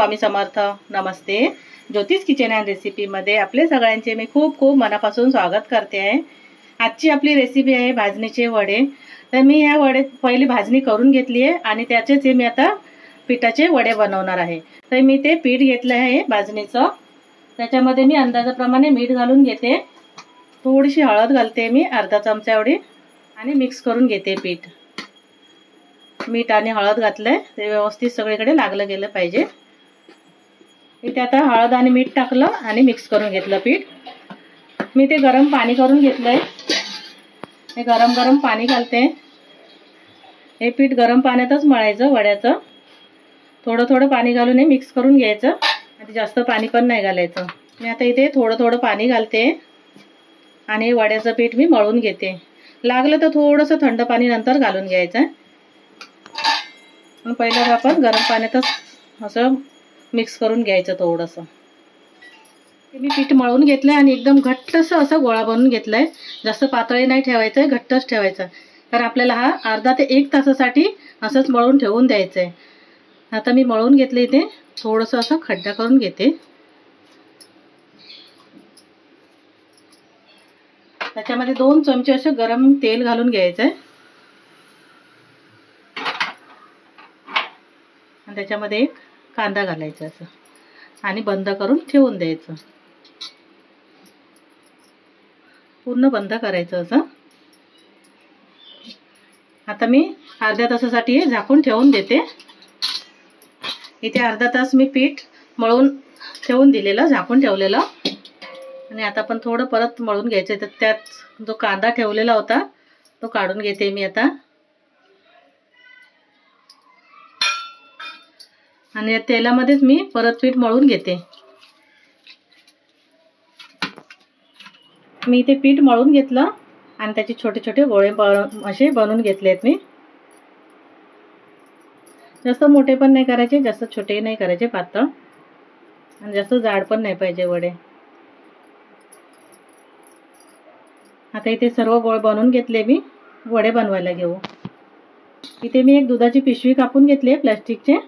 स्वामी समर्थ. नमस्ते. ज्योतिष kitchen and रेसिपीमध्ये आपले सगळ्यांचे मी खूप खूप मनापासून स्वागत करते आहे. आजची आपली रेसिपी आहे भाजणीचे वडे. तर मी या वडे पहिली भाजणी करून घेतली आहे आणि त्याचेच मी आता पिठाचे वडे बनवणार आहे. तर मी ते पीठ घेतलं आहे भाजणीचं. त्याच्यामध्ये मी अंदाजाप्रमाणे मीठ घालून घेते. थोडीशी हळद घालते मी अर्धा चमचा एवढी आणि मिक्स करून घेते पीठ. मीठ आणि हळद घातलंय ते व्यवस्थित सगळीकडे लागलं गेलं पाहिजे. इथे आता हळद आणि मीठ टाकलं आणि मिक्स करून घेतलं पीठ. मी ते गरम पाणी करून घेतलंय. हे गरम पाणी घालते. हे पीठ गरम पाण्यातच मळायचं वड्याचं. थोडं पाणी घालून हे मिक्स करून घ्यायचं आणि जास्त पाणी पण नाही घालायचं. मी आता इथे थोडं पाणी घालते आणि वड्याचं पीठ मी मळून घेते. लागलं तर थोडंसं थंड पाणी नंतर घालून घ्यायचं. पहिलं आपण गरम पाण्यातच असं मिक्स करून घ्यायचं थोडंसं. मी पीठ मळून घेतलंय आणि एकदम घट्टसं असं गोळा बनवून घेतलाय. जास्त पातळी नाही ठेवायचं, घट्टच ठेवायचं. तर आपल्याला हा अर्धा ते 1 तासासाठी असंच मळून ठेवून द्यायचं आहे. आता मी मळून घेतले. इथे थोडंसं असं खड्डा करून घेते. त्याच्यामध्ये 2 चमचे असं गरम तेल घालून घ्यायचं आहे. आणि त्याच्यामध्ये 1 कांदा घालायचा असं आणि बंद करून ठेवून द्यायचं. पूर्ण बंद करायचं असं. आता मी अर्ध्या तासासाठी हे झाकून ठेवून देते. इथे अर्धा तास मी पीठ मळून ठेवून दिलेलं, झाकून ठेवलेलं. आणि आता आपण थोडं परत मळून घ्यायचं. तर त्यात जो कांदा ठेवलेला होता तो काढून घेते मी आता. आणि या तेलामध्येच मी परत पीठ मळून घेते. मी इथे पीठ मळून घेतलं आणि त्याचे छोटे छोटे गोळे असे बनवून घेतलेत मी. जास्त मोठे पण नाही करायचे, जास्त छोटे नाही करायचे, पातळ. आणि जास्त जाड पण नाही पाहिजे वडे. आता इथे सर्व गोळे बनवून घेतले मी. वडे बनवायला घेऊ. इथे मी एक दुधाची पिशवी कापून घेतली आहे प्लास्टिकचे.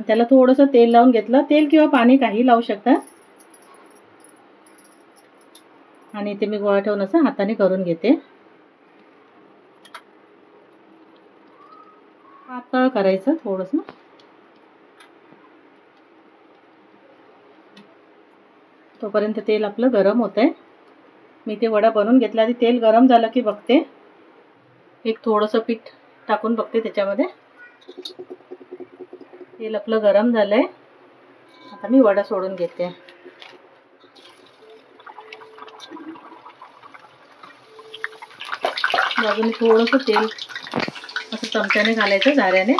त्याला थोडंसं तेल लावून घेतलं. तेल किंवा पाणी काही लावू शकता. आणि इथे मी गोळा ठेवून असं हाताने करून घेते. पातळ करायचं थोडंसं. तोपर्यंत तेल आपलं गरम होतंय. मी ते वडा बनवून घेतला. आधी तेल गरम झालं की बघते. एक थोडंसं पीठ टाकून बघते त्याच्यामध्ये. तेल आपलं गरम झालंय. आता मी वडा सोडून घेते. बाजूने थोडंसं तेल असं चमच्याने घालायचं, झाऱ्याने.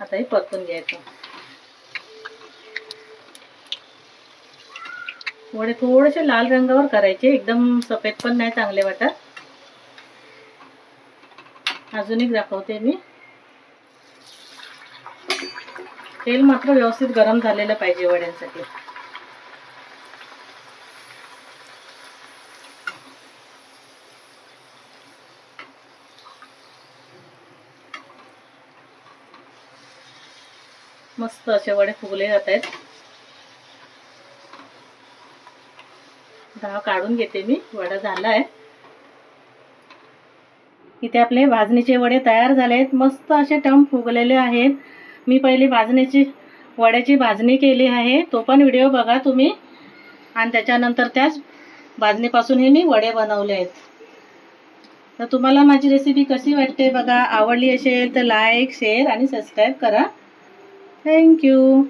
आता हे परतून घ्यायचं. वडे थोडेसे लाल रंगावर करायचे, एकदम सफेद पण नाही चांगले वाटत. अजून एक दाखवते मी. तेल मात्र व्यवस्थित गरम झालेलं पाहिजे वड्यांसाठी. मस्त असे वडे फुगले जात आहेत. दहा काढून घेते मी. वडा झाला आहे. इथे आपले भाजणीचे वडे तयार झाले आहेत. मस्त असे टम फुगलेले आहेत. मी पहिली वड्याची भाजणी केली आहे, तो पण व्हिडिओ बघा तुम्ही. आणि त्याच्यानंतर त्याच भाजणीपासून हे मी वडे बनवले आहेत. तर तुम्हाला माझी रेसिपी कशी वाटते बघा. आवडली असेल तर लाईक, शेअर आणि सबस्क्राईब करा. थँक्यू.